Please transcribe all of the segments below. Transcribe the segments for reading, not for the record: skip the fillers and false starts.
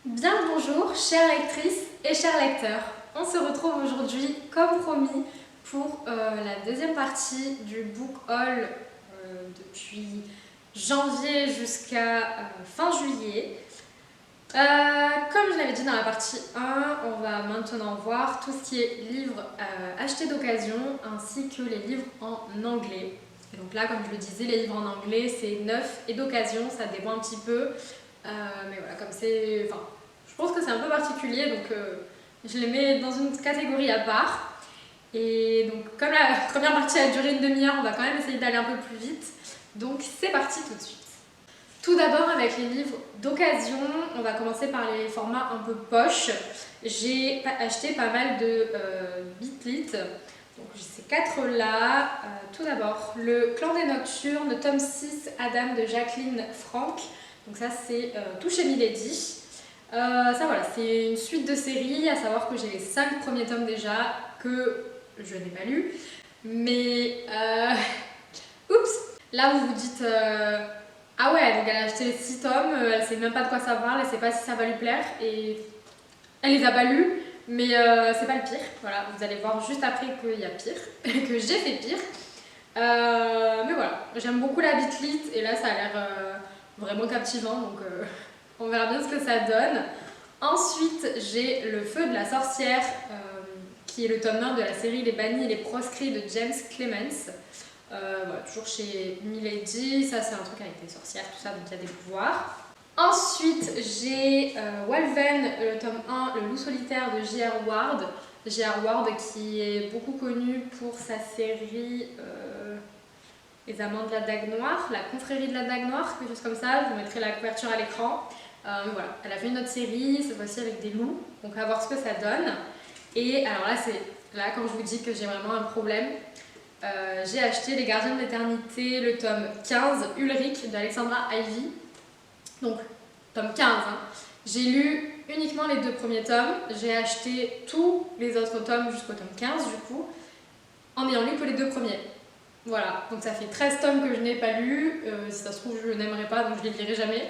Bien le bonjour, chères lectrices et chers lecteurs. On se retrouve aujourd'hui, comme promis, pour la deuxième partie du book haul depuis janvier jusqu'à fin juillet. Comme je l'avais dit dans la partie 1, on va maintenant voir tout ce qui est livres achetés d'occasion ainsi que les livres en anglais. Et donc là, comme je le disais, les livres en anglais, c'est neuf et d'occasion, ça dépend un petit peu. Mais voilà, comme c'est... Enfin, je pense que c'est un peu particulier, donc je les mets dans une catégorie à part. Et donc, comme la première partie a duré une demi-heure, on va quand même essayer d'aller un peu plus vite. Donc, c'est parti tout de suite. Tout d'abord, avec les livres d'occasion, on va commencer par les formats un peu poche. J'ai acheté pas mal de Bitlit. Donc, j'ai ces quatre là. Tout d'abord, Le Clan des Nocturnes, tome 6, Adam de Jacqueline Frank. Donc, ça, c'est tout chez Milady. Ça voilà, c'est une suite de séries, à savoir que j'ai les 5 premiers tomes déjà, que je n'ai pas lus. Mais oups, là vous vous dites ah ouais, donc elle a acheté les 6 tomes, elle sait même pas de quoi ça parle, elle sait pas si ça va lui plaire et elle les a pas lus, mais c'est pas le pire. Voilà, vous allez voir juste après qu'il y a pire, que j'ai fait pire. Mais voilà, j'aime beaucoup la Bitlit et là ça a l'air vraiment captivant, donc on verra bien ce que ça donne. Ensuite, j'ai Le Feu de la sorcière, qui est le tome 1 de la série Les bannis et les proscrits de James Clemens. Voilà, toujours chez Milady, ça c'est un truc avec des sorcières, tout ça, donc il y a des pouvoirs. Ensuite, j'ai Walven, le tome 1, Le loup solitaire de J.R. Ward. J.R. Ward qui est beaucoup connu pour sa série Les Amants de la Dague Noire, La Confrérie de la Dague Noire, quelque chose comme ça. Je vous mettrai la couverture à l'écran. Voilà, elle a fait une autre série, cette fois-ci avec des loups, donc on va voir ce que ça donne. Et alors là, c'est là quand je vous dis que j'ai vraiment un problème. J'ai acheté Les Gardiens de l'Éternité, le tome 15, Ulrich d'Alexandra Ivy. Donc, tome 15. Hein. J'ai lu uniquement les 2 premiers tomes. J'ai acheté tous les autres tomes jusqu'au tome 15 du coup, en n'ayant lu que les 2 premiers. Voilà, donc ça fait 13 tomes que je n'ai pas lus. Si ça se trouve, je n'aimerais pas, donc je les lirai jamais.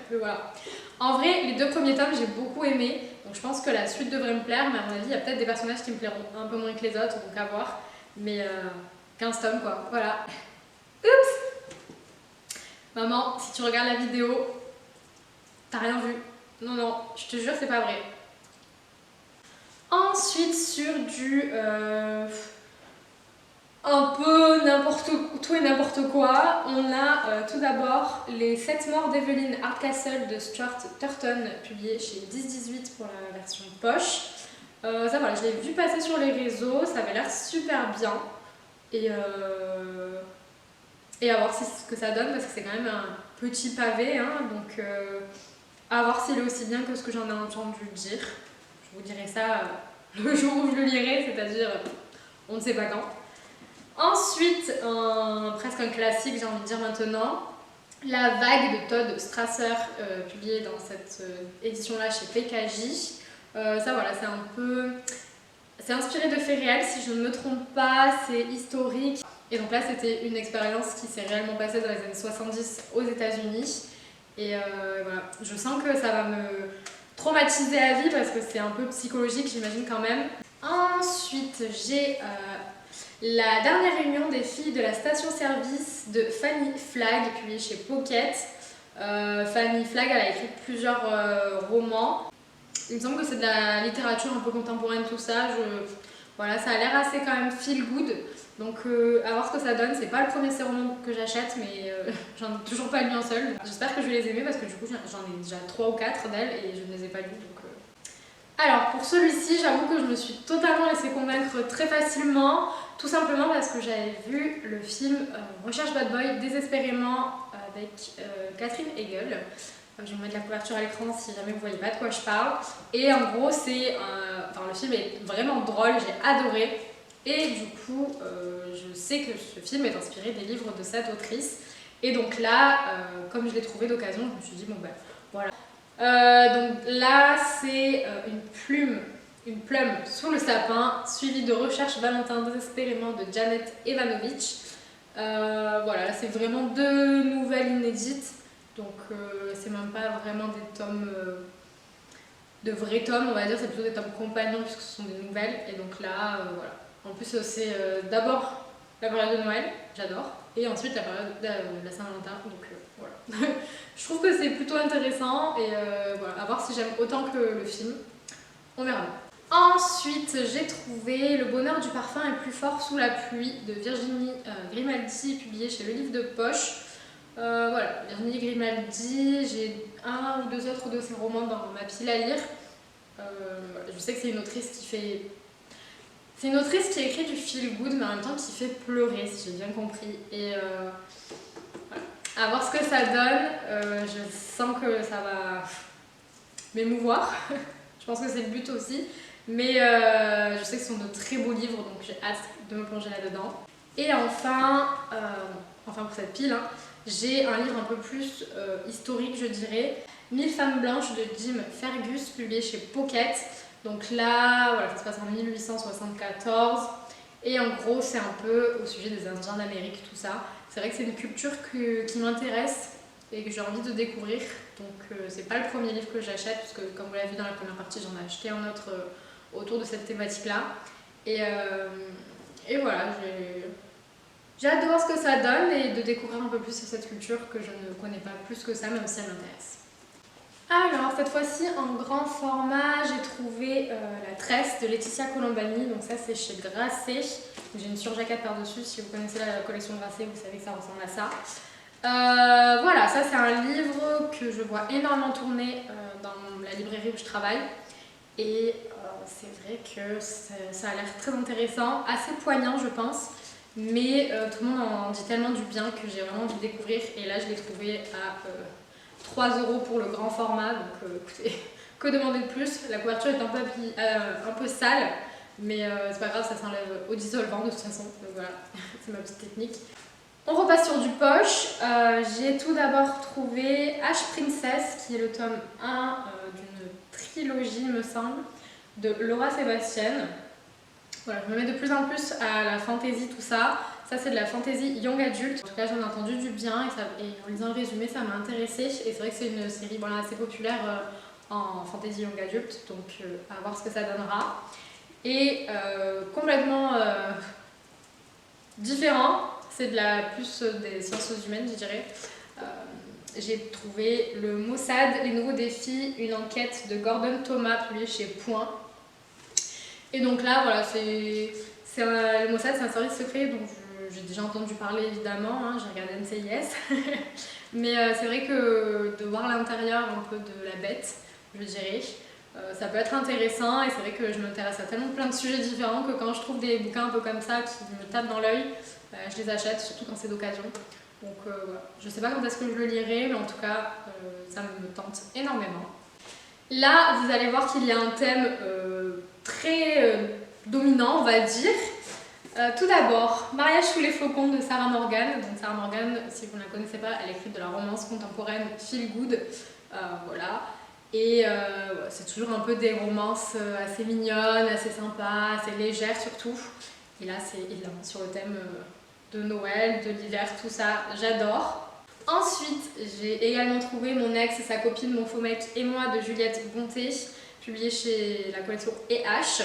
Voilà. En vrai, les 2 premiers tomes, j'ai beaucoup aimé. Donc je pense que la suite devrait me plaire, mais à mon avis, il y a peut-être des personnages qui me plairont un peu moins que les autres, donc à voir. Mais 15 tomes, quoi. Voilà. Oups! Maman, si tu regardes la vidéo, t'as rien vu. Non, non, je te jure, c'est pas vrai. Ensuite, sur du... un peu tout et n'importe quoi. On a tout d'abord Les 7 morts d'Evelyn Hardcastle de Stuart Turton, publié chez 10-18 pour la version poche. Ça voilà, je l'ai vu passer sur les réseaux, ça avait l'air super bien. Et à voir ce que ça donne, parce que c'est quand même un petit pavé, hein, donc à voir s'il est aussi bien que ce que j'en ai entendu dire. Je vous dirai ça le jour où je le lirai, c'est-à-dire on ne sait pas quand. Ensuite, presque un classique, j'ai envie de dire maintenant, La Vague de Todd Strasser, publié dans cette édition-là chez PKJ. Ça voilà, c'est un peu... C'est inspiré de faits réels, si je ne me trompe pas, c'est historique. Et donc là, c'était une expérience qui s'est réellement passée dans les années 70 aux États-Unis. Et voilà, je sens que ça va me traumatiser à vie parce que c'est un peu psychologique, j'imagine quand même. Ensuite, j'ai La dernière réunion des filles de la station-service de Fanny Flagg, publiée chez Pocket. Fanny Flagg, elle a écrit plusieurs romans. Il me semble que c'est de la littérature un peu contemporaine, tout ça. Voilà, ça a l'air assez quand même feel good. Donc à voir ce que ça donne. C'est pas le premier roman que j'achète, mais j'en ai toujours pas lu un seul. J'espère que je vais les aimer parce que du coup j'en ai déjà 3 ou 4 d'elles et je ne les ai pas lues. Alors pour celui-ci, j'avoue que je me suis totalement laissée convaincre très facilement, tout simplement parce que j'avais vu le film Recherche Bad Boy désespérément avec Catherine Hegel. Je vais vous mettre la couverture à l'écran si jamais vous voyez pas de quoi je parle. Et en gros, le film est vraiment drôle, j'ai adoré. Et du coup, je sais que ce film est inspiré des livres de cette autrice. Et donc là, comme je l'ai trouvé d'occasion, je me suis dit, bon ben voilà. Donc là, c'est une plume sous le sapin, suivie de Recherche Valentin désespérément de Janet Evanovich. Voilà, là c'est vraiment 2 nouvelles inédites, donc c'est même pas vraiment des tomes de vrais tomes, on va dire, c'est plutôt des tomes compagnons puisque ce sont des nouvelles. Et donc là, voilà. En plus, c'est d'abord la période de Noël, j'adore, et ensuite la période de la Saint-Valentin, donc voilà. Je trouve que c'est plutôt intéressant et voilà, à voir si j'aime autant que le film, on verra. Ensuite, j'ai trouvé Le bonheur du parfum est plus fort sous la pluie de Virginie Grimaldi, publié chez Le Livre de Poche. Voilà, Virginie Grimaldi, j'ai un ou deux autres de ses romans dans ma pile à lire. Je sais que c'est une autrice qui fait... C'est une autrice qui écrit du feel good, mais en même temps qui fait pleurer, si j'ai bien compris. Et voilà. À voir ce que ça donne, je sens que ça va m'émouvoir. Je pense que c'est le but aussi. Mais je sais que ce sont de très beaux livres, donc j'ai hâte de me plonger là-dedans. Et enfin pour cette pile, hein, j'ai un livre un peu plus historique, je dirais. 1000 femmes blanches de Jim Fergus, publié chez Pocket. Donc là, voilà, ça se passe en 1874. Et en gros, c'est un peu au sujet des Indiens d'Amérique, tout ça. C'est vrai que c'est une culture qui m'intéresse et que j'ai envie de découvrir. Donc c'est pas le premier livre que j'achète, puisque comme vous l'avez vu dans la première partie, j'en ai acheté un autre autour de cette thématique-là. Et voilà, j'ai hâte de voir ce que ça donne et de découvrir un peu plus cette culture que je ne connais pas plus que ça, même si elle m'intéresse. Alors, cette fois-ci, en grand format, j'ai trouvé La Tresse de Laetitia Colombani. Donc ça, c'est chez Grasset. J'ai une surjaquette par-dessus. Si vous connaissez la collection Grasset, vous savez que ça ressemble à ça. Voilà, ça c'est un livre que je vois énormément tourner dans la librairie où je travaille. Et c'est vrai que ça a l'air très intéressant, assez poignant je pense. Mais tout le monde en dit tellement du bien que j'ai vraiment envie de découvrir. Et là, je l'ai trouvé à 3 € pour le grand format, donc écoutez, que demander de plus. La couverture est un peu sale, mais c'est pas grave, ça s'enlève au dissolvant de toute façon, donc voilà, c'est ma petite technique. On repasse sur du poche. J'ai tout d'abord trouvé H Princess, qui est le tome 1 d'une trilogie, me semble, de Laura Sébastien. Voilà, je me mets de plus en plus à la fantasy, tout ça. Ça, c'est de la fantasy young adulte. En tout cas, j'en ai entendu du bien et en lisant le résumé, ça m'a intéressée. Et c'est vrai que c'est une série voilà, assez populaire en fantasy young adulte, donc à voir ce que ça donnera. Et complètement différent, c'est plus des sciences humaines, je dirais. J'ai trouvé Le Mossad, les nouveaux défis, une enquête de Gordon Thomas, publié chez Point. Et donc là, voilà, le Mossad, c'est un service secret dont j'ai déjà entendu parler évidemment, hein, j'ai regardé NCIS. Mais c'est vrai que de voir l'intérieur un peu de la bête, je dirais, ça peut être intéressant. Et c'est vrai que je m'intéresse à tellement plein de sujets différents que quand je trouve des bouquins un peu comme ça qui me tapent dans l'œil, je les achète, surtout quand c'est d'occasion. Donc voilà, je sais pas quand est-ce que je le lirai, mais en tout cas, ça me tente énormément. Là, vous allez voir qu'il y a un thème très dominant, on va dire. Tout d'abord, Mariage sous les flocons de Sarah Morgan. Donc Sarah Morgan, si vous ne la connaissez pas, elle écrit de la romance contemporaine feel good. Voilà. Et c'est toujours un peu des romances assez mignonnes, assez sympas, assez légères surtout. Et là, c'est évidemment sur le thème de Noël, de l'hiver, tout ça, j'adore. Ensuite, j'ai également trouvé Mon ex et sa copine, mon faux mec et moi de Juliette Bonté, publié chez la collection EH.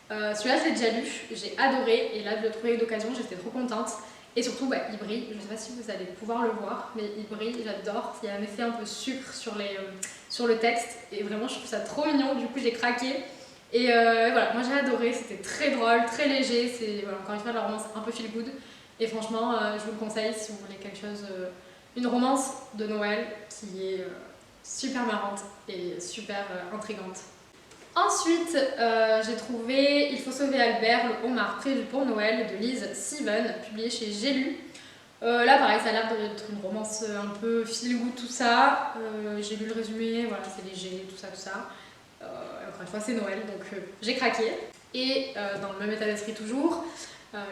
Celui-là, je l'ai déjà lu, j'ai adoré et là, de le trouver d'occasion, j'étais trop contente. Et surtout, il brille, je ne sais pas si vous allez pouvoir le voir, mais il brille, j'adore. Il y a un effet un peu sucre sur le texte et vraiment, je trouve ça trop mignon, du coup, j'ai craqué. Et voilà, moi j'ai adoré, c'était très drôle, très léger, c'est voilà, encore une fois de la romance un peu feel good. Et franchement, je vous le conseille si vous voulez quelque chose, une romance de Noël qui est super marrante et super intrigante. Ensuite, j'ai trouvé Il faut sauver Albert, le homard prévu pour Noël de Lise Steven, publié chez J'ai lu. Là, pareil, ça a l'air d'être une romance un peu feel good, tout ça. J'ai lu le résumé, voilà, c'est léger, tout ça, tout ça. Encore une fois, c'est Noël, donc j'ai craqué. Et dans le même état d'esprit toujours,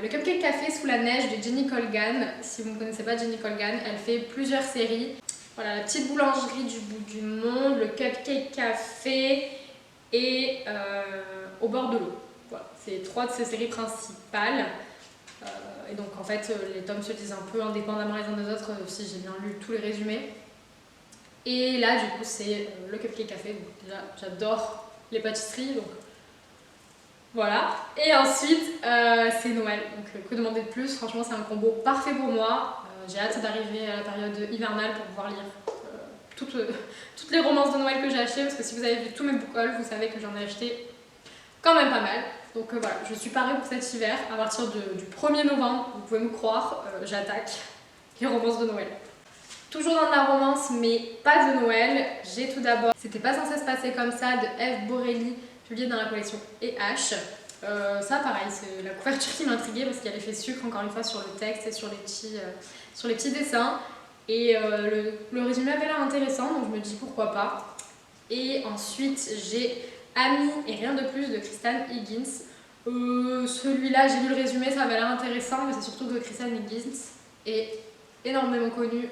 le Cupcake Café sous la neige de Jenny Colgan. Si vous ne connaissez pas Jenny Colgan, elle fait plusieurs séries. Voilà, la petite boulangerie du bout du monde, le Cupcake Café et Au bord de l'eau. Voilà, c'est 3 de ses séries principales. Et donc en fait, les tomes se disent un peu indépendamment les uns des autres, si j'ai bien lu tous les résumés. Et là du coup c'est le Cupcake Café, donc déjà j'adore les pâtisseries, donc voilà. Et ensuite c'est Noël, donc que demander de plus, franchement c'est un combo parfait pour moi. J'ai hâte d'arriver à la période hivernale pour pouvoir lire toutes les romances de Noël que j'ai achetées, parce que si vous avez vu tous mes book hauls, vous savez que j'en ai acheté quand même pas mal. Donc voilà, je suis parée pour cet hiver. À partir du 1er novembre, vous pouvez me croire, j'attaque les romances de Noël. Toujours dans de la romance, mais pas de Noël. J'ai tout d'abord C'était pas censé se passer comme ça de Eve Borelli, publié dans la collection E.H. Ça pareil, c'est la couverture qui m'intriguait parce qu'il y a l'effet sucre encore une fois sur le texte et sur les petits dessins. Et le résumé avait l'air intéressant, donc je me dis pourquoi pas. Et ensuite j'ai Ami et rien de plus de Kristen Higgins. Celui-là, j'ai lu le résumé, ça avait l'air intéressant, mais c'est surtout que Kristen Higgins est énormément connue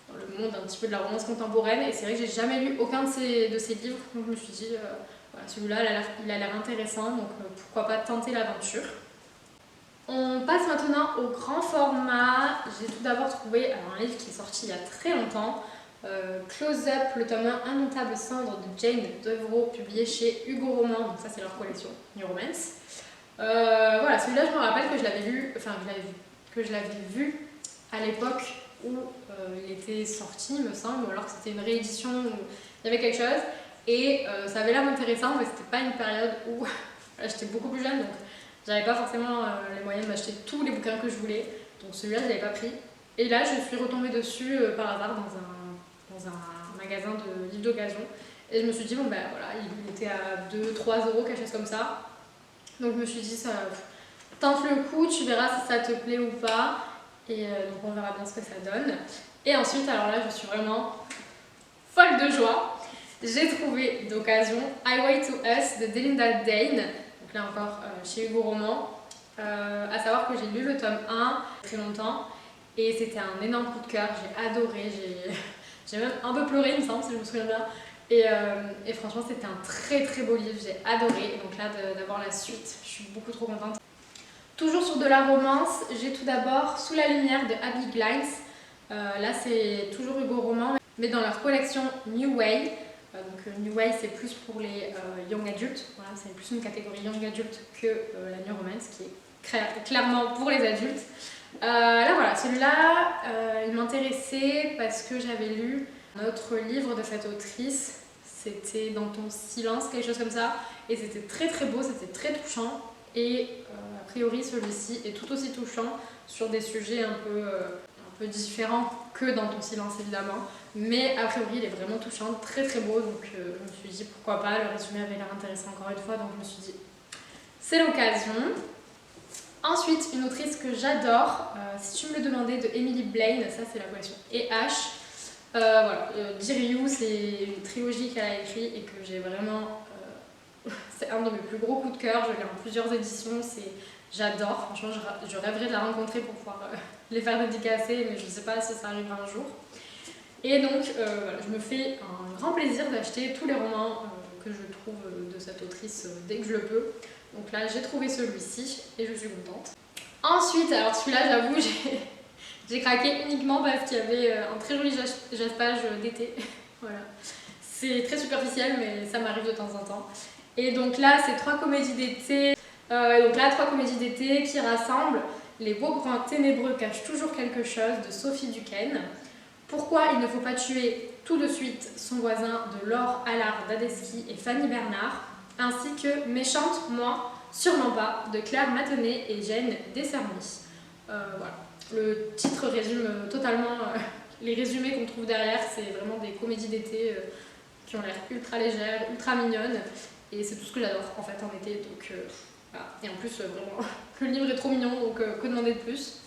dans le monde un petit peu de la romance contemporaine. Et c'est vrai que j'ai jamais lu aucun de ses livres, donc je me suis dit, voilà, celui-là il a l'air intéressant, donc pourquoi pas tenter l'aventure. On passe maintenant au grand format. J'ai tout d'abord trouvé un livre qui est sorti il y a très longtemps, Close Up, le tome 1, Indomptable cendre de Jane Deveraux, publié chez Hugo Roman, donc ça c'est leur collection New Romance. Voilà, celui-là je me rappelle que je l'avais lu, que je l'avais vu à l'époque où il était sorti, il me semble, ou alors que c'était une réédition où il y avait quelque chose, et ça avait l'air intéressant, mais c'était pas une période où j'étais beaucoup plus jeune, donc j'avais pas forcément les moyens de m'acheter tous les bouquins que je voulais, donc celui-là je l'avais pas pris. Et là je suis retombée dessus par hasard dans un magasin de livres d'occasion, et je me suis dit bon ben voilà, il était à 2-3 euros, quelque chose comme ça, donc je me suis dit ça tente le coup, tu verras si ça te plaît ou pas, et donc on verra bien ce que ça donne. Et ensuite, alors là je suis vraiment folle de joie, j'ai trouvé d'occasion Highway to Us de Delinda Dane, donc là encore chez Hugo Roman. À savoir que j'ai lu le tome 1 très longtemps et c'était un énorme coup de cœur, j'ai adoré, j'ai même un peu pleuré il me semble si je me souviens bien. Et franchement c'était un très très beau livre, j'ai adoré, et donc là d'avoir la suite, je suis beaucoup trop contente. Toujours sur de la romance, j'ai tout d'abord Sous la lumière de Abby Glines. Là c'est toujours Hugo Roman, mais dans leur collection New Way. Donc New Way c'est plus pour les young adultes, voilà, c'est plus une catégorie young adulte que la New Romance qui est clairement pour les adultes. Là voilà, celui-là il m'intéressait parce que j'avais lu un autre livre de cette autrice, c'était Dans ton silence, quelque chose comme ça, et c'était très très beau, c'était très touchant, et a priori celui-ci est tout aussi touchant sur des sujets un peu différent que Dans ton silence évidemment, mais a priori il est vraiment touchant, très très beau, donc je me suis dit pourquoi pas, le résumé avait l'air intéressant encore une fois, donc je me suis dit c'est l'occasion. Ensuite, une autrice que j'adore, si tu me le demandais, de Emily Blaine, ça c'est la collection E.H. Voilà, Dear You, c'est une trilogie qu'elle a écrite et que j'ai vraiment... c'est un de mes plus gros coups de cœur, je l'ai en plusieurs éditions, j'adore, franchement je rêverais de la rencontrer pour pouvoir les faire dédicacer, mais je ne sais pas si ça arrivera un jour. Et donc voilà, je me fais un grand plaisir d'acheter tous les romans que je trouve de cette autrice dès que je le peux. Donc là j'ai trouvé celui-ci et je suis contente. Ensuite, alors celui-là j'avoue j'ai craqué uniquement parce qu'il y avait un très joli jaspage d'été. Voilà. C'est très superficiel mais ça m'arrive de temps en temps. Et donc là c'est 3 comédies d'été. Donc là 3 comédies d'été qui rassemblent Les beaux bruns ténébreux cachent toujours quelque chose de Sophie Duquesne. Pourquoi il ne faut pas tuer tout de suite son voisin de Laure Allard d'Adeski et Fanny Bernard, ainsi que Méchante, moi, sûrement pas, de Claire Matenet et Jane Desserny. Voilà. Le titre résume totalement les résumés qu'on trouve derrière, c'est vraiment des comédies d'été qui ont l'air ultra légères, ultra mignonnes, et c'est tout ce que j'adore en fait en été, donc voilà. Et en plus vraiment le livre est trop mignon, donc que demander de plus.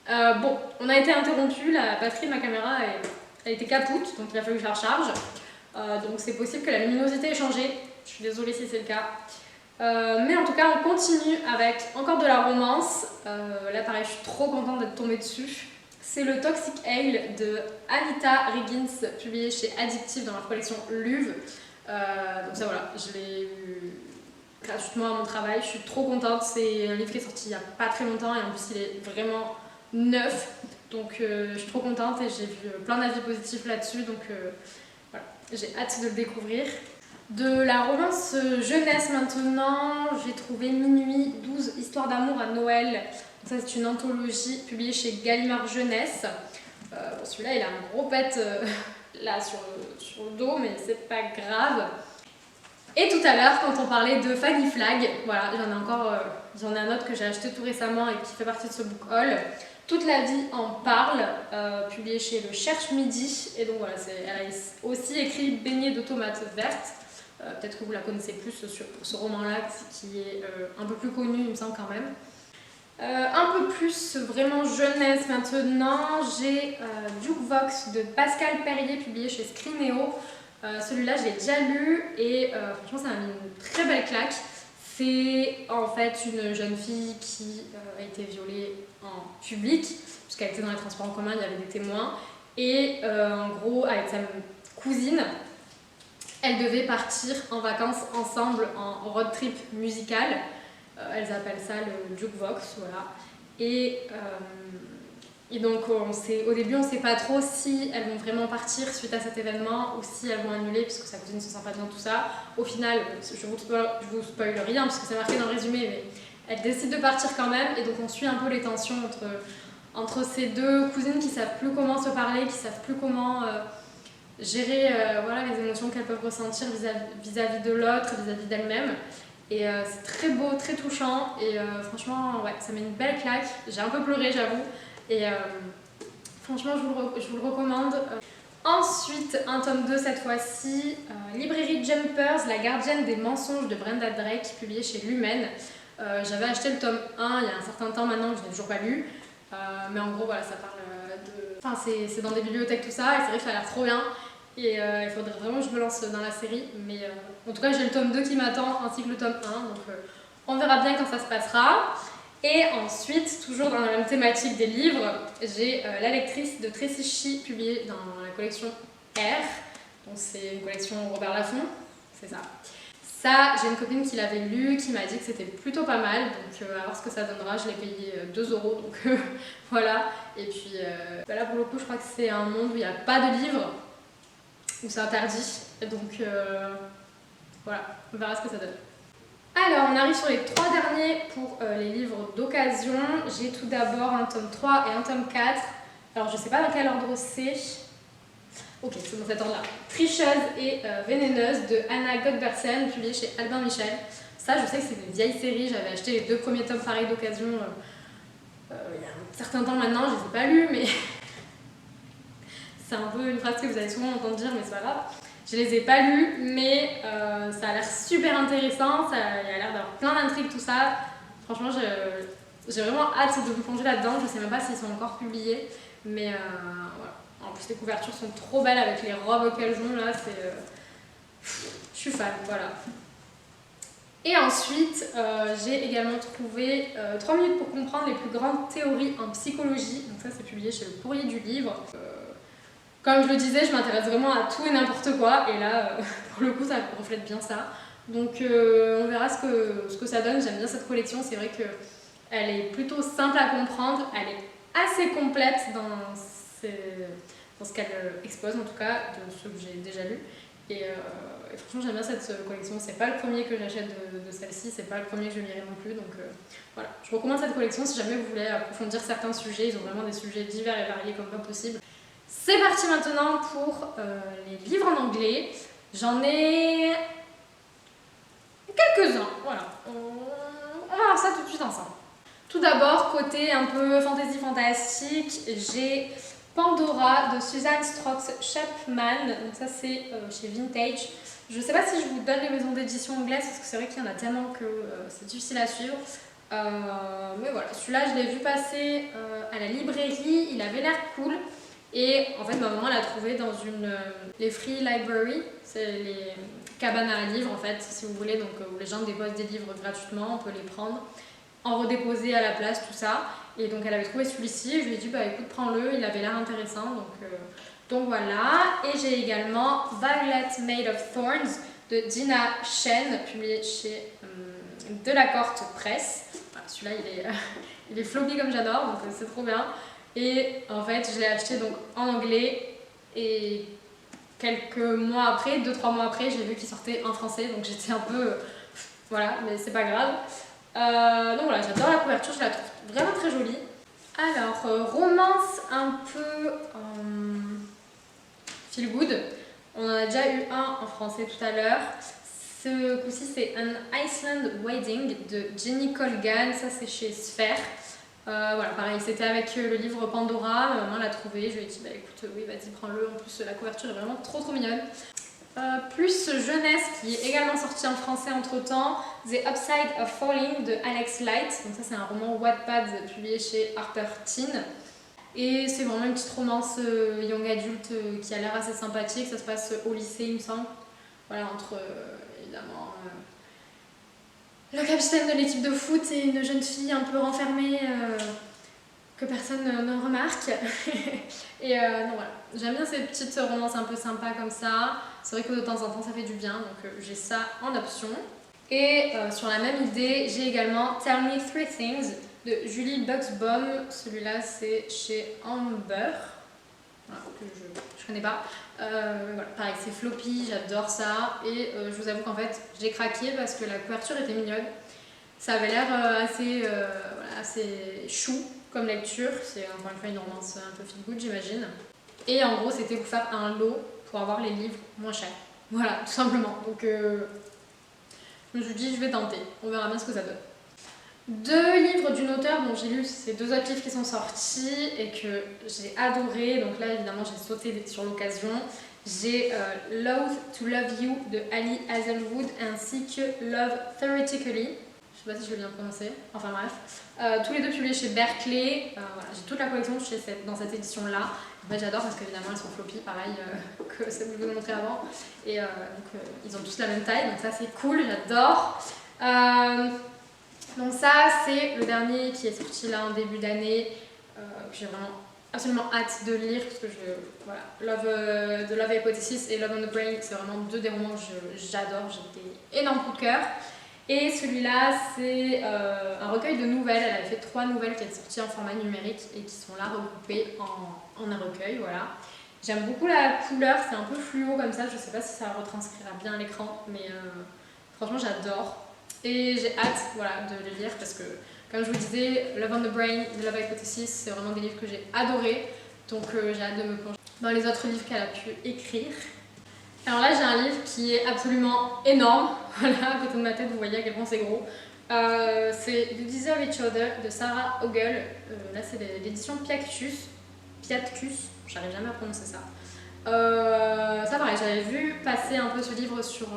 Bon, on a été interrompu, la batterie de ma caméra elle était capoute, donc il a fallu que je la recharge. Donc c'est possible que la luminosité ait changé, je suis désolée si c'est le cas. Mais en tout cas, on continue avec encore de la romance. Là pareil, je suis trop contente d'être tombée dessus. C'est le Toxic Ale de Anita Riggins, publié chez Addictive dans leur collection Luve. Donc ça voilà, je l'ai eu gratuitement à mon travail, je suis trop contente. C'est un livre qui est sorti il n'y a pas très longtemps et en plus il est vraiment neuf. Donc je suis trop contente et j'ai vu plein d'avis positifs là-dessus, donc voilà, j'ai hâte de le découvrir. De la romance jeunesse maintenant, j'ai trouvé Minuit, 12 histoires d'amour à Noël. Donc ça c'est une anthologie publiée chez Gallimard Jeunesse. Bon, celui-là il a un gros pet là sur le dos, mais c'est pas grave. Et tout à l'heure, quand on parlait de Fanny Flag, voilà, j'en ai un autre que j'ai acheté tout récemment et qui fait partie de ce book haul. Toute la vie en parle, publié chez Le Cherche Midi. Et donc voilà, elle a aussi écrit Beignets de tomates vertes. Peut-être que vous la connaissez plus pour ce roman-là, qui est un peu plus connu, il me semble quand même. Un peu plus vraiment jeunesse maintenant, j'ai Duke Vox de Pascal Perrier, publié chez Scrinéo. Celui-là, je l'ai déjà lu et franchement, ça m'a mis une très belle claque. C'est en fait une jeune fille qui a été violée en public, puisqu'elle était dans les transports en commun, il y avait des témoins. Et en gros, avec sa cousine, elles devaient partir en vacances ensemble en road trip musical. Elles appellent ça le jukebox, voilà. Et donc au début on ne sait pas trop si elles vont vraiment partir suite à cet événement ou si elles vont annuler puisque sa cousine se sent pas bien, tout ça. Au final, je vous spoil rien parce que c'est marqué dans le résumé, mais elles décident de partir quand même et donc on suit un peu les tensions entre ces deux cousines qui savent plus comment se parler, qui savent plus comment gérer voilà, les émotions qu'elles peuvent ressentir vis-à-vis de l'autre, vis-à-vis d'elles-mêmes. Et c'est très beau, très touchant et franchement ouais, ça met une belle claque. J'ai un peu pleuré, j'avoue, et franchement je vous le recommande. Ensuite, un tome 2 cette fois-ci, Librairie Jumpers, la gardienne des mensonges de Brenda Drake, publié chez Lumen. J'avais acheté le tome 1 il y a un certain temps maintenant, je ne l'ai toujours pas lu, mais en gros voilà, ça parle de... Enfin c'est dans des bibliothèques tout ça, et c'est vrai que ça a l'air trop bien. Et il faudrait vraiment que je me lance dans la série, mais en tout cas j'ai le tome 2 qui m'attend ainsi que le tome 1, donc on verra bien quand ça se passera. Et ensuite, toujours dans la même thématique des livres, j'ai La lectrice de Tracy Chee, publiée dans la collection R, donc c'est une collection Robert Laffont, c'est ça. Ça, j'ai une copine qui l'avait lu, qui m'a dit que c'était plutôt pas mal, donc à voir ce que ça donnera. Je l'ai payé 2 €, donc voilà. Et puis là pour le coup, je crois que c'est un monde où il n'y a pas de livres, où c'est interdit, donc voilà, on verra ce que ça donne. Alors, on arrive sur les 3 derniers pour les livres d'occasion. J'ai tout d'abord un tome 3 et un tome 4. Alors, je sais pas dans quel ordre c'est. Ok, c'est dans cet ordre-là. Tricheuse et vénéneuse de Anna Godbersen, publiée chez Albin Michel. Ça, je sais que c'est une vieille série. J'avais acheté les 2 premiers tomes pareils d'occasion il y a un certain temps maintenant. Je les ai pas lus, mais c'est un peu une phrase que vous allez souvent entendre dire, mais c'est pas grave. Je les ai pas lus, mais ça a l'air super intéressant, il y a l'air d'avoir plein d'intrigues, tout ça. Franchement, j'ai vraiment hâte de me plonger là-dedans. Je sais même pas s'ils sont encore publiés, mais voilà. En plus, les couvertures sont trop belles avec les robes qu'elles ont là, je suis fan, voilà. Et ensuite, j'ai également trouvé 3 minutes pour comprendre les plus grandes théories en psychologie. Donc ça, c'est publié chez Le Courrier du Livre. Comme je le disais, je m'intéresse vraiment à tout et n'importe quoi, et là, pour le coup, ça reflète bien ça. Donc on verra ce que ça donne. J'aime bien cette collection, c'est vrai qu'elle est plutôt simple à comprendre, elle est assez complète dans ce qu'elle expose, en tout cas, de ceux que j'ai déjà lus. Et franchement, j'aime bien cette collection. C'est pas le premier que j'achète de celle-ci, c'est pas le premier que je lirai non plus, donc voilà. Je recommande cette collection si jamais vous voulez approfondir certains sujets. Ils ont vraiment des sujets divers et variés comme pas possible. C'est parti maintenant pour les livres en anglais. J'en ai quelques-uns, voilà. On va voir ça tout de suite ensemble. Tout d'abord, côté un peu fantasy fantastique, j'ai Pandora de Susan Strox Chapman. Donc ça c'est chez Vintage. Je sais pas si je vous donne les maisons d'édition anglaises parce que c'est vrai qu'il y en a tellement que c'est difficile à suivre. Mais voilà, celui-là je l'ai vu passer à la librairie, il avait l'air cool. Et en fait, ma maman l'a trouvé dans les free library, c'est les cabanes à livres en fait, si vous voulez, donc où les gens déposent des livres gratuitement, on peut les prendre, en redéposer à la place, tout ça. Et donc elle avait trouvé celui-ci, je lui ai dit bah écoute prends-le, il avait l'air intéressant, donc voilà. Et j'ai également Violet Made of Thorns de Dina Chen, publié chez Delacorte Presse. Voilà, celui-là il est floppy comme j'adore, donc c'est trop bien. Et en fait, je l'ai acheté donc en anglais et quelques mois après, 2-3 mois après, j'ai vu qu'il sortait en français, donc j'étais un peu... voilà, mais c'est pas grave. Donc voilà, j'adore la couverture, je la trouve vraiment très jolie. Alors, romance un peu feel good. On en a déjà eu un en français tout à l'heure. Ce coup-ci, c'est An Iceland Wedding de Jenny Colgan. Ça, c'est chez Sphere. Voilà, pareil, c'était avec le livre Pandora. Ma maman l'a trouvé. Je lui ai dit, bah écoute, oui, vas-y, prends-le. En plus, la couverture est vraiment trop trop mignonne. Plus jeunesse qui est également sorti en français entre temps, The Upside of Falling de Alex Light. Donc ça c'est un roman Wattpad publié chez Harper Teen. Et c'est vraiment une petite romance young adulte qui a l'air assez sympathique. Ça se passe au lycée il me semble. Voilà, entre évidemment le capitaine de l'équipe de foot et une jeune fille un peu renfermée que personne ne remarque. Et non, voilà, j'aime bien ces petites romances un peu sympas comme ça. C'est vrai que de temps en temps ça fait du bien, donc j'ai ça en option. Et sur la même idée, j'ai également Tell Me Three Things de Julie Buxbaum. Celui-là c'est chez Amber, voilà, que je connais pas. Voilà, pareil, c'est floppy, j'adore ça. Et je vous avoue qu'en fait j'ai craqué parce que la couverture était mignonne. Ça avait l'air voilà, assez chou comme lecture. C'est encore une fois une romance un peu feel good, j'imagine. Et en gros, c'était pour faire un lot pour avoir les livres moins chers. Voilà, tout simplement. Donc, je me suis dit, je vais tenter. On verra bien ce que ça donne. 2 livres d'une auteure dont j'ai lu ces 2 autres livres qui sont sortis et que j'ai adoré. Donc là, évidemment, j'ai sauté sur l'occasion. J'ai Loath to Love You de Ali Hazelwood ainsi que Love Theoretically. Je sais pas si je l'ai bien prononcé, enfin bref. Tous les 2 publiés chez Berkeley. Voilà, j'ai toute la collection dans cette édition-là. En fait, j'adore parce qu'évidemment, elles sont floppy, pareil que celle que je vous ai montré avant. Et donc, ils ont tous la même taille, donc ça c'est cool, j'adore. Donc ça, c'est le dernier qui est sorti là en début d'année, que j'ai vraiment absolument hâte de lire parce que voilà, The Love Hypothesis et Love on the Brain, c'est vraiment 2 des romans que j'adore, j'ai des énormes coups de cœur. Et celui-là, c'est un recueil de nouvelles. Elle avait fait 3 nouvelles qui sont sorties en format numérique et qui sont là regroupées en un recueil. Voilà. J'aime beaucoup la couleur, c'est un peu fluo comme ça. Je ne sais pas si ça retranscrira bien à l'écran, mais franchement, j'adore. Et j'ai hâte voilà, de les lire parce que, comme je vous disais, Love on the Brain, The Love Hypothesis, c'est vraiment des livres que j'ai adorés. Donc j'ai hâte de me plonger dans les autres livres qu'elle a pu écrire. Alors là, j'ai un livre qui est absolument énorme. Voilà, à côté de ma tête, vous voyez à quel point c'est gros. C'est You Deserve Each Other de Sarah Ogle. Là, c'est l'édition Piatkus. J'arrive jamais à prononcer ça. Ça, pareil, j'avais vu passer un peu ce livre sur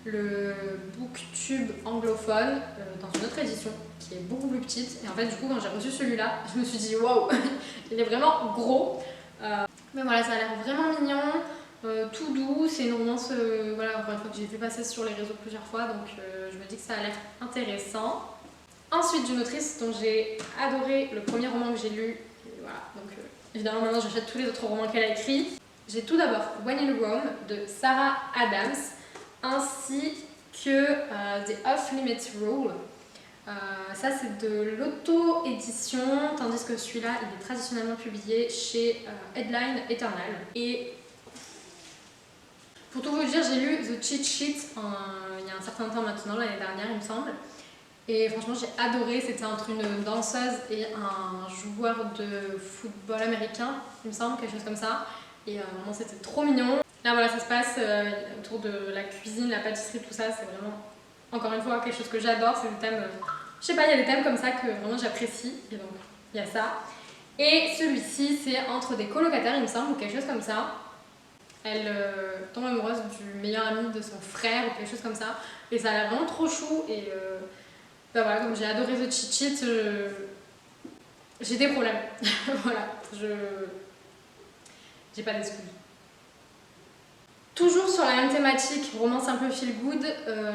le Booktube anglophone dans une autre édition qui est beaucoup plus petite. Et en fait, du coup, quand j'ai reçu celui-là, je me suis dit waouh, il est vraiment gros. Mais voilà, ça a l'air vraiment mignon. Tout doux, c'est une romance voilà, encore une fois que j'ai vu passer sur les réseaux plusieurs fois, donc je me dis que ça a l'air intéressant. Ensuite, d'une autrice dont j'ai adoré le premier roman que j'ai lu, et voilà, donc évidemment maintenant j'achète tous les autres romans qu'elle a écrits. J'ai tout d'abord When in Rome de Sarah Adams, ainsi que The Off-Limits Rule. Ça c'est de l'auto-édition, tandis que celui-là il est traditionnellement publié chez Headline Eternal. Et pour tout vous dire, j'ai lu The Cheat Sheet il y a un certain temps maintenant, l'année dernière il me semble. Et franchement j'ai adoré, c'était entre une danseuse et un joueur de football américain, il me semble, quelque chose comme ça. Et vraiment c'était trop mignon. Là voilà, ça se passe autour de la cuisine, la pâtisserie, tout ça, c'est vraiment, encore une fois, quelque chose que j'adore. C'est des thèmes, je sais pas, il y a des thèmes comme ça que vraiment j'apprécie. Et donc il y a ça. Et celui-ci c'est entre des colocataires il me semble, ou quelque chose comme ça. Elle tombe amoureuse du meilleur ami de son frère ou quelque chose comme ça. Et ça a l'air vraiment trop chou. Et bah voilà, comme j'ai adoré The Cheat Sheet, j'ai des problèmes. Voilà, j'ai pas d'excuses. Toujours sur la même thématique, romance un peu feel good,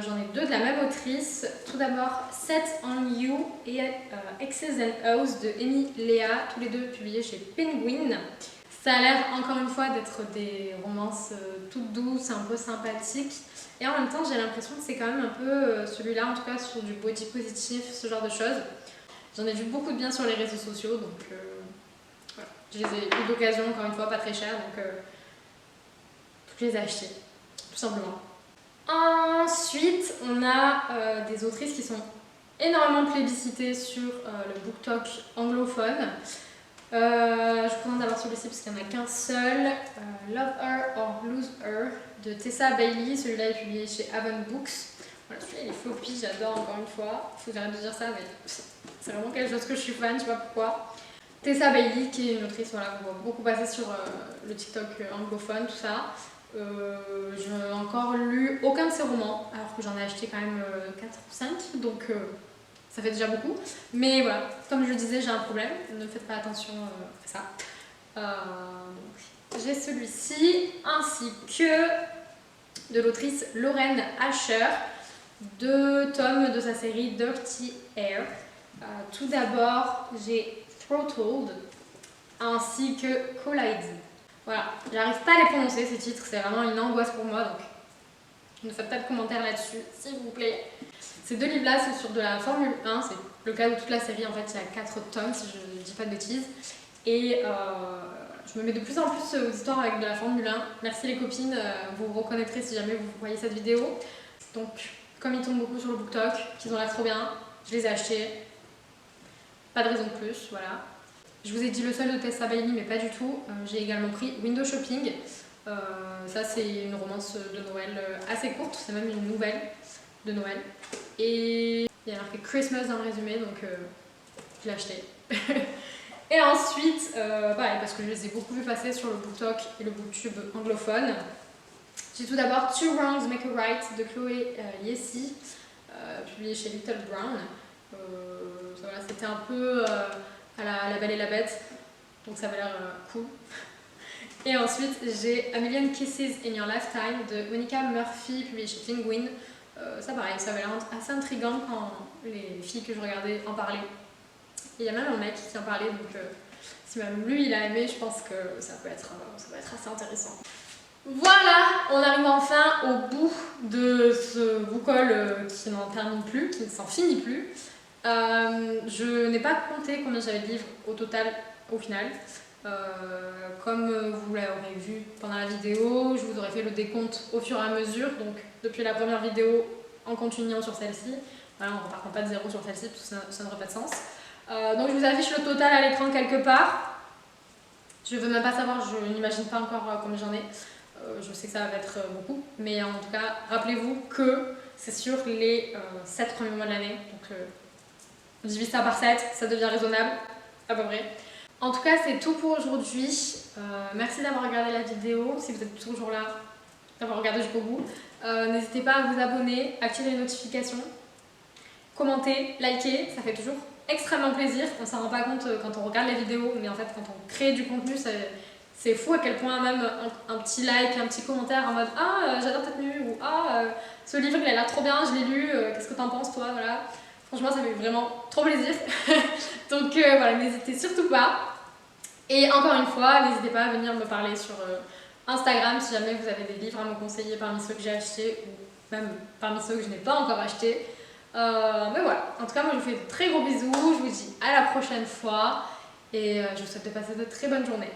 j'en ai 2 de la même autrice. Tout d'abord Set on You et X's and O's de Amy Léa, tous les 2 publiés chez Penguin. Ça a l'air encore une fois d'être des romances toutes douces, un peu sympathiques. Et en même temps, j'ai l'impression que c'est quand même un peu celui-là, en tout cas sur du body positif, ce genre de choses. J'en ai vu beaucoup de bien sur les réseaux sociaux, donc Voilà. Je les ai eu d'occasion, encore une fois, pas très cher, donc je les ai achetés, tout simplement. Ensuite, on a des autrices qui sont énormément plébiscitées sur le BookTok anglophone. Je vous présente d'abord celui-ci parce qu'il n'y en a qu'un seul, Love Her or Lose Her de Tessa Bailey. Celui-là est publié chez Avon Books. Voilà, celui-là il est floppy, j'adore encore une fois. Faut que j'arrête de dire ça, mais c'est vraiment quelque chose que je suis fan, je sais pas pourquoi. Tessa Bailey, qui est une autrice voilà, qu'on voit beaucoup passer sur le TikTok anglophone, tout ça. Je n'ai encore lu aucun de ses romans, alors que j'en ai acheté quand même 4 ou 5, donc ça fait déjà beaucoup. Mais voilà, comme je le disais, j'ai un problème, ne faites pas attention à ça. J'ai celui-ci, ainsi que de l'autrice Lauren Asher, 2 tomes de sa série Dirty Air. Tout d'abord, j'ai Throttled, ainsi que Collide. Voilà, j'arrive pas à les prononcer ces titres, c'est vraiment une angoisse pour moi, donc ne faites pas de commentaires là-dessus, s'il vous plaît. Ces 2 livres-là, c'est sur de la Formule 1, c'est le cas où toute la série, en fait, il y a 4 tomes, si je ne dis pas de bêtises. Et je me mets de plus en plus aux histoires avec de la Formule 1. Merci les copines, vous vous reconnaîtrez si jamais vous voyez cette vidéo. Donc, comme ils tombent beaucoup sur le BookTok, qu'ils ont l'air trop bien, je les ai achetés. Pas de raison de plus, voilà. Je vous ai dit le seul de Tessa Bailey, mais pas du tout. J'ai également pris Window Shopping. Ça, c'est une romance de Noël assez courte, c'est même une nouvelle de Noël. Et il y a marqué Christmas dans le résumé, donc je l'ai acheté. Et ensuite, pareil, parce que je les ai beaucoup vu passer sur le BookTok et le BookTube anglophone. J'ai tout d'abord Two Wrongs Make a Right de Chloé Liesi, publié chez Little Brown. Voilà, c'était un peu à la Belle et la Bête, donc ça avait l'air cool. Et ensuite j'ai A Million Kisses in Your Lifetime de Monica Murphy, publié chez Penguin. Ça pareil, ça avait l'air assez intriguant quand les filles que je regardais en parlaient. Et il y a même un mec qui en parlait, donc si même lui il a aimé, je pense que ça peut être assez intéressant. Voilà, on arrive enfin au bout de ce book haul qui n'en termine plus, qui ne s'en finit plus. Je n'ai pas compté combien j'avais de livres au total, au final. Comme vous l'aurez vu pendant la vidéo, je vous aurais fait le décompte au fur et à mesure, donc depuis la première vidéo en continuant sur celle-ci. Voilà, on ne repartira pas de zéro sur celle-ci parce que ça n'aurait pas de sens. Donc je vous affiche le total à l'écran quelque part. Je ne veux même pas savoir, je n'imagine pas encore combien j'en ai. Je sais que ça va être beaucoup, mais en tout cas, rappelez-vous que c'est sur les 7 premiers mois de l'année. Donc on divise ça par 7, ça devient raisonnable, à peu près. En tout cas, c'est tout pour aujourd'hui. Merci d'avoir regardé la vidéo, si vous êtes toujours là, d'avoir regardé jusqu'au bout. N'hésitez pas à vous abonner, activer les notifications, commenter, liker, ça fait toujours extrêmement plaisir. On s'en rend pas compte quand on regarde les vidéos, mais en fait quand on crée du contenu, c'est fou à quel point même un petit like, un petit commentaire en mode « Ah, j'adore ta tenue » ou « Ah, ce livre il a l'air trop bien, je l'ai lu, qu'est-ce que t'en penses toi ?» Voilà. Franchement, ça fait vraiment trop plaisir. Donc voilà, n'hésitez surtout pas. Et encore une fois, n'hésitez pas à venir me parler sur Instagram si jamais vous avez des livres à me conseiller parmi ceux que j'ai achetés ou même parmi ceux que je n'ai pas encore achetés. Mais voilà, en tout cas moi je vous fais de très gros bisous, je vous dis à la prochaine fois et je vous souhaite de passer de très bonnes journées.